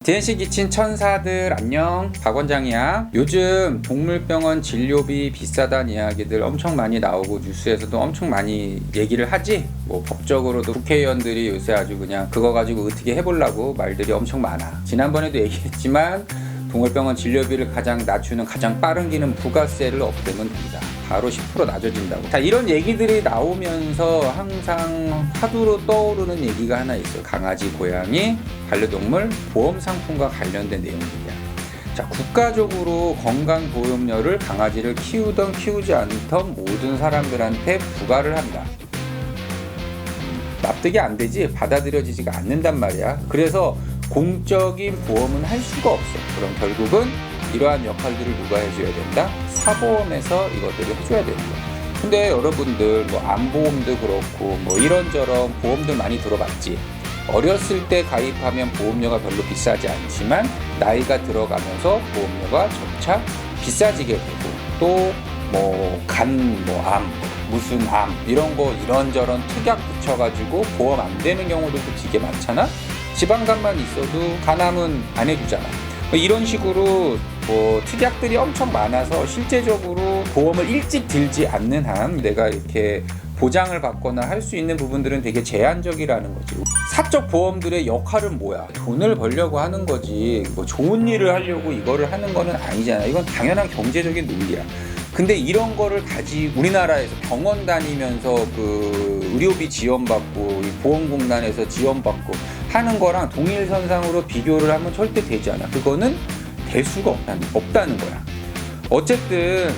DNC 기친 천사들 안녕, 박원장이야. 요즘 동물병원 진료비 비싸다는 이야기들 엄청 많이 나오고 뉴스에서도 엄청 많이 얘기를 하지. 뭐 법적으로도 국회의원들이 요새 아주 그냥 그거 가지고 어떻게 해보려고 말들이 엄청 많아. 지난번에도 얘기했지만 동물병원 진료비를 가장 낮추는 가장 빠른 길은 부가세를 없애면 된다. 바로 10% 낮아진다고. 자, 이런 얘기들이 나오면서 항상 화두로 떠오르는 얘기가 하나 있어요. 강아지, 고양이, 반려동물 보험 상품과 관련된 내용들이야. 자, 국가적으로 건강보험료를 강아지를 키우던 키우지 않던 모든 사람들한테 부과를 한다. 납득이 안 되지, 받아들여지지가 않는단 말이야. 그래서 공적인 보험은 할 수가 없어. 그럼 결국은 이러한 역할들을 누가 해줘야 된다? 사보험에서 이것들을 해줘야 되는 거야. 근데 여러분들 뭐 암보험도 그렇고 뭐 이런저런 보험들 많이 들어봤지. 어렸을 때 가입하면 보험료가 별로 비싸지 않지만 나이가 들어가면서 보험료가 점차 비싸지게 되고 또 뭐 간, 뭐 암, 무슨 암 이런 거 이런저런 특약 붙여가지고 보험 안 되는 경우들도 되게 많잖아. 지방간만 있어도 간암은 안 해주잖아. 이런 식으로 뭐 특약들이 엄청 많아서 실제적으로 보험을 일찍 들지 않는 한 내가 이렇게 보장을 받거나 할 수 있는 부분들은 되게 제한적이라는 거지. 사적 보험들의 역할은 뭐야? 돈을 벌려고 하는 거지. 뭐 좋은 일을 하려고 이거를 하는 거는 아니잖아. 이건 당연한 경제적인 논리야. 근데 이런 거를 가지고 우리나라에서 병원 다니면서 그 의료비 지원받고 보험공단에서 지원받고 하는 거랑 동일선상으로 비교를 하면 절대 되지 않아. 그거는 될 수가 없다는 거야. 어쨌든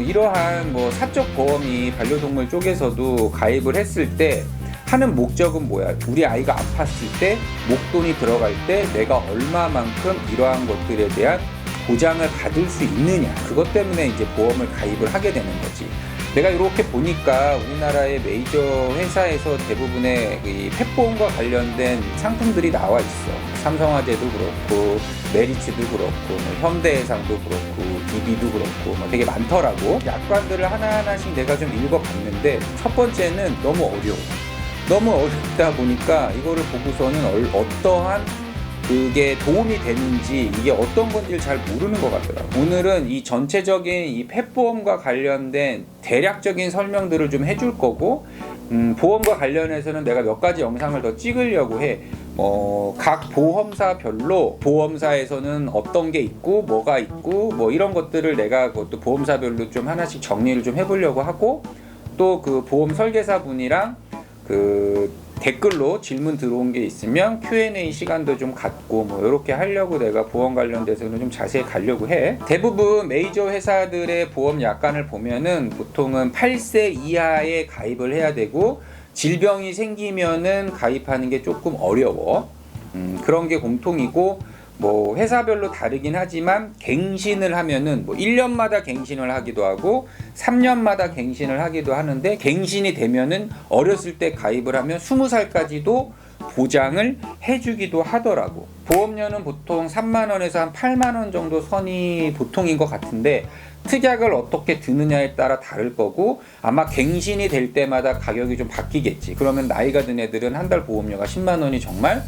이러한 뭐 사적 보험이 반려동물 쪽에서도 가입을 했을 때 하는 목적은 뭐야? 우리 아이가 아팠을 때 목돈이 들어갈 때 내가 얼마만큼 이러한 것들에 대한 보장을 받을 수 있느냐, 그것 때문에 이제 보험을 가입을 하게 되는 거지. 내가 이렇게 보니까 우리나라의 메이저 회사에서 대부분의 이 펫보험과 관련된 상품들이 나와 있어. 삼성화재도 그렇고 메리츠도 그렇고 뭐 현대해상도 그렇고 DB도 그렇고 뭐 되게 많더라고. 약관들을 하나하나씩 내가 좀 읽어봤는데 첫 번째는 너무 어려워. 너무 어렵다 보니까 이거를 보고서는 어떠한 그게 도움이 되는지 이게 어떤 건지를 잘 모르는 것 같더라고요. 오늘은 이 전체적인 이 펫보험과 관련된 대략적인 설명들을 좀 해줄 거고 보험과 관련해서는 내가 몇 가지 영상을 더 찍으려고 해. 각 보험사별로 보험사에서는 어떤 게 있고 뭐가 있고 뭐 이런 것들을 내가 그것도 보험사별로 좀 하나씩 정리를 좀 해보려고 하고 또 그 보험 설계사 분이랑 그 댓글로 질문 들어온 게 있으면 Q&A 시간도 좀 갖고 뭐 이렇게 하려고 내가 보험 관련돼서는 좀 자세히 가려고 해. 대부분 메이저 회사들의 보험 약관을 보면은 보통은 8세 이하에 가입을 해야 되고 질병이 생기면은 가입하는 게 조금 어려워. 그런 게 공통이고 뭐 회사별로 다르긴 하지만 갱신을 하면은 뭐 1년마다 갱신을 하기도 하고 3년마다 갱신을 하기도 하는데 갱신이 되면은 어렸을 때 가입을 하면 20살까지도 보장을 해주기도 하더라고. 보험료는 보통 3만원에서 한 8만원 정도 선이 보통인 것 같은데 특약을 어떻게 드느냐에 따라 다를 거고 아마 갱신이 될 때마다 가격이 좀 바뀌겠지. 그러면 나이가 든 애들은 한 달 보험료가 10만원이 정말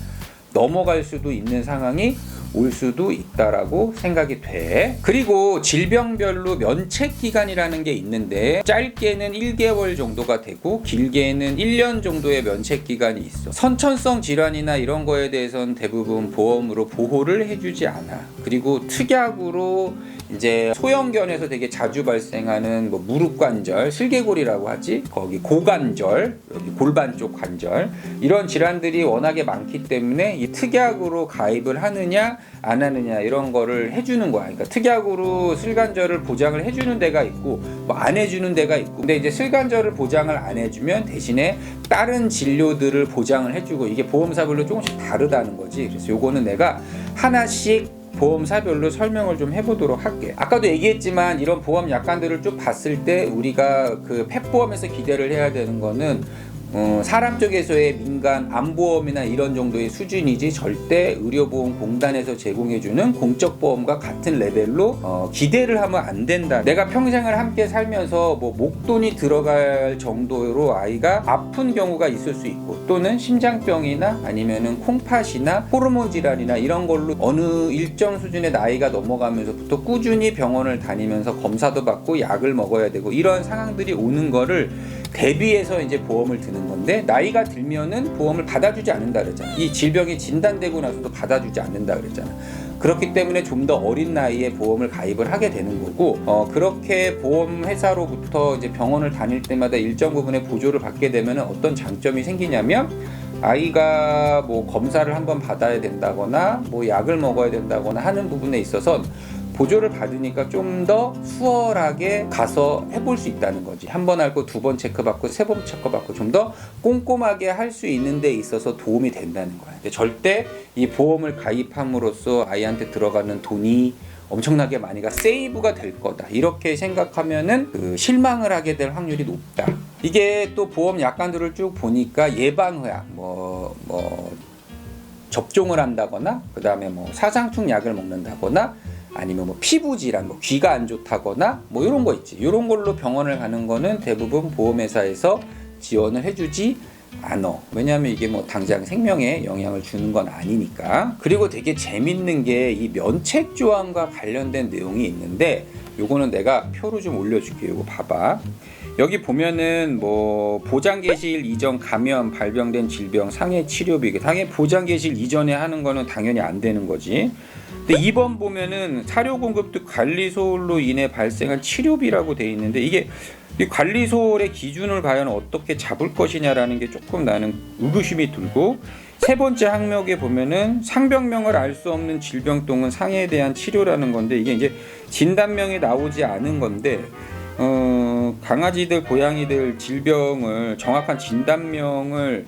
넘어갈 수도 있는 상황이 올 수도 있다라고 생각이 돼. 그리고 질병별로 면책기간이라는 게 있는데 짧게는 1개월 정도가 되고 길게는 1년 정도의 면책기간이 있어. 선천성 질환이나 이런 거에 대해서는 대부분 보험으로 보호를 해주지 않아. 그리고 특약으로 이제 소형견에서 되게 자주 발생하는 뭐 무릎관절, 슬개골이라고 하지, 거기 고관절, 여기 골반 쪽 관절 이런 질환들이 워낙에 많기 때문에 이 특약으로 가입을 하느냐 안 하느냐 이런 거를 해주는 거야. 그러니까 특약으로 슬관절을 보장을 해주는 데가 있고 뭐 안 해주는 데가 있고. 근데 이제 슬관절을 보장을 안 해주면 대신에 다른 진료들을 보장을 해주고 이게 보험사별로 조금씩 다르다는 거지. 그래서 요거는 내가 하나씩 보험사별로 설명을 좀 해보도록 할게. 아까도 얘기했지만 이런 보험 약관들을 쭉 봤을 때 우리가 그 펫보험에서 기대를 해야 되는 거는 사람 쪽에서의 민간 암보험이나 이런 정도의 수준이지 절대 의료보험공단에서 제공해주는 공적보험과 같은 레벨로 기대를 하면 안 된다. 내가 평생을 함께 살면서 뭐 목돈이 들어갈 정도로 아이가 아픈 경우가 있을 수 있고, 또는 심장병이나 아니면은 콩팥이나 호르몬 질환이나 이런 걸로 어느 일정 수준의 나이가 넘어가면서부터 꾸준히 병원을 다니면서 검사도 받고 약을 먹어야 되고 이런 상황들이 오는 거를 대비해서 이제 보험을 드는 건데, 나이가 들면은 보험을 받아주지 않는다 그랬잖아. 이 질병이 진단되고 나서도 받아주지 않는다 그랬잖아. 그렇기 때문에 좀 더 어린 나이에 보험을 가입을 하게 되는 거고, 그렇게 보험회사로부터 이제 병원을 다닐 때마다 일정 부분의 보조를 받게 되면 어떤 장점이 생기냐면, 아이가 뭐 검사를 한번 받아야 된다거나 뭐 약을 먹어야 된다거나 하는 부분에 있어서 보조를 받으니까 좀 더 수월하게 가서 해볼 수 있다는 거지. 한 번 앓고 두 번 체크받고 세 번 체크받고 좀 더 꼼꼼하게 할 수 있는 데 있어서 도움이 된다는 거야. 근데 절대 이 보험을 가입함으로써 아이한테 들어가는 돈이 엄청나게 많이가 세이브가 될 거다, 이렇게 생각하면은 실망을 하게 될 확률이 높다. 이게 또 보험 약관들을 쭉 보니까 예방의학, 접종을 한다거나, 그 다음에 뭐 사상충 약을 먹는다거나, 아니면 뭐 피부 질환, 뭐 귀가 안 좋다거나 뭐 이런 거 있지. 이런 걸로 병원을 가는 거는 대부분 보험회사에서 지원을 해주지 않아. 왜냐하면 이게 뭐 당장 생명에 영향을 주는 건 아니니까. 그리고 되게 재밌는 게 이 면책 조항과 관련된 내용이 있는데, 요거는 내가 표로 좀 올려줄게요. 요거 봐봐. 여기 보면은 뭐 보장 개시일 이전 감염, 발병된 질병, 상해 치료비, 당연히 보장 개시일 이전에 하는 거는 당연히 안 되는 거지. 근데 2번 보면은 사료 공급 등 관리 소홀로 인해 발생한 치료비라고 돼 있는데, 이게 이 관리 소홀의 기준을 과연 어떻게 잡을 것이냐라는 게 조금 나는 의구심이 들고, 세 번째 항목에 보면은 상병명을 알 수 없는 질병 또는 상해에 대한 치료라는 건데, 이게 이제 진단명이 나오지 않은 건데, 강아지들, 고양이들 질병을 정확한 진단명을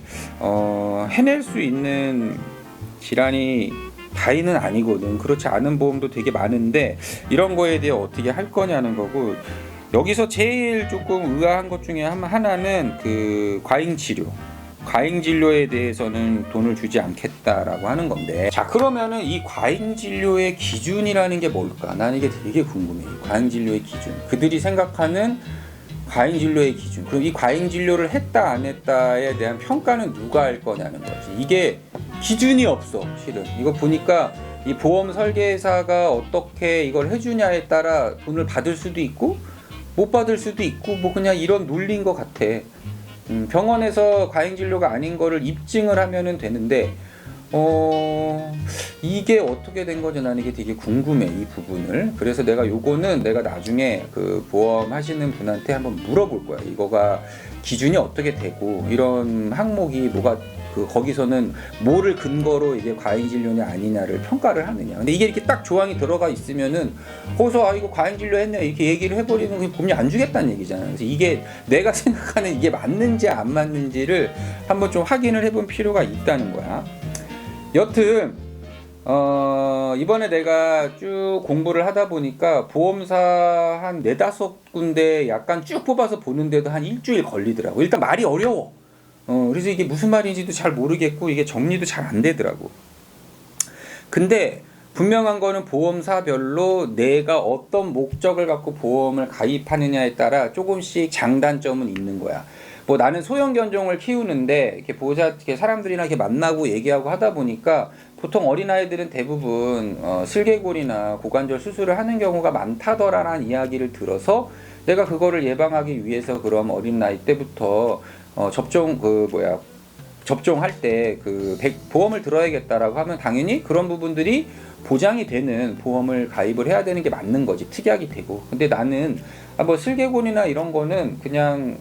해낼 수 있는 질환이 다이는 아니거든. 그렇지 않은 보험도 되게 많은데, 이런 거에 대해 어떻게 할 거냐는 거고, 여기서 제일 조금 의아한 것 중에 하나는 그 과잉치료. 과잉진료에 대해서는 돈을 주지 않겠다라고 하는 건데, 자, 그러면은 이 과잉진료의 기준이라는 게 뭘까? 나는 이게 되게 궁금해. 과잉진료의 기준, 그들이 생각하는 과잉진료의 기준, 그럼 이 과잉진료를 했다 안 했다에 대한 평가는 누가 할 거냐는 거지. 이게 기준이 없어. 실은 이거 보니까 이 보험 설계사가 어떻게 이걸 해주냐에 따라 돈을 받을 수도 있고 못 받을 수도 있고, 뭐 그냥 이런 논리인 것 같아. 병원에서 과잉진료가 아닌 거를 입증을 하면은 되는데, 이게 어떻게 된 거지? 나는 이게 되게 궁금해, 이 부분을. 그래서 요거는 내가 나중에 그 보험 하시는 분한테 한번 물어볼 거야. 이거가 기준이 어떻게 되고, 이런 항목이 뭐가, 거기서는 뭐를 근거로 이게 과잉진료냐 아니냐를 평가를 하느냐. 근데 이게 이렇게 딱 조항이 들어가 있으면은 거기서 이거 과잉진료 했네 이렇게 얘기를 해버리면 그냥 보험료 안 주겠다는 얘기잖아. 그래서 이게 내가 생각하는 이게 맞는지 안 맞는지를 한번 좀 확인을 해볼 필요가 있다는 거야. 여튼 이번에 내가 쭉 공부를 하다 보니까 보험사 한 4-5군데 약간 쭉 뽑아서 보는데도 한 일주일 걸리더라고. 일단 말이 어려워. 그래서 이게 무슨 말인지도 잘 모르겠고, 이게 정리도 잘 안 되더라고. 근데 분명한 거는 보험사별로 내가 어떤 목적을 갖고 보험을 가입하느냐에 따라 조금씩 장단점은 있는 거야. 뭐 나는 소형 견종을 키우는데 이렇게 사람들이랑 이렇게 만나고 얘기하고 하다 보니까 보통 어린아이들은 대부분 슬개골이나 고관절 수술을 하는 경우가 많다더라라는 이야기를 들어서, 내가 그거를 예방하기 위해서 그럼 어린 나이 때부터 접종할 때 보험을 들어야겠다라고 하면 당연히 그런 부분들이 보장이 되는 보험을 가입을 해야 되는 게 맞는 거지. 특약이 되고. 근데 나는 뭐 슬개골이나 이런 거는 그냥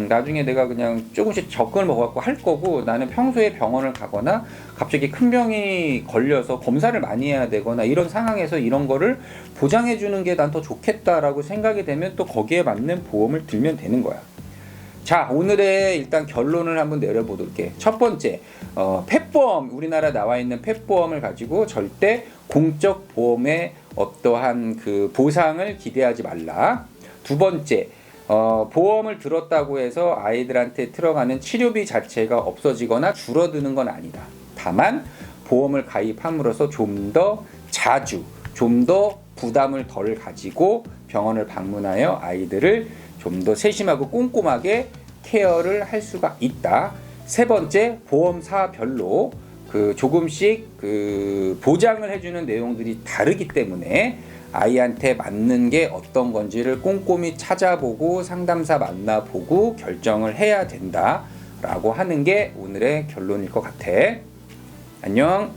나중에 내가 그냥 조금씩 접근을 먹어갖고 할 거고, 나는 평소에 병원을 가거나 갑자기 큰 병이 걸려서 검사를 많이 해야 되거나 이런 상황에서 이런 거를 보장해 주는 게 난 더 좋겠다라고 생각이 되면 또 거기에 맞는 보험을 들면 되는 거야. 자, 오늘의 일단 결론을 한번 내려보도록 해. 첫 번째, 펫보험, 우리나라 나와 있는 펫보험을 가지고 절대 공적 보험의 어떠한 그 보상을 기대하지 말라. 두 번째, 보험을 들었다고 해서 아이들한테 들어가는 치료비 자체가 없어지거나 줄어드는 건 아니다. 다만 보험을 가입함으로써 좀 더 자주, 좀 더 부담을 덜 가지고 병원을 방문하여 아이들을 좀 더 세심하고 꼼꼼하게 케어를 할 수가 있다. 세 번째, 보험사별로 조금씩 보장을 해주는 내용들이 다르기 때문에 아이한테 맞는 게 어떤 건지를 꼼꼼히 찾아보고 상담사 만나보고 결정을 해야 된다라고 하는 게 오늘의 결론일 것 같아. 안녕.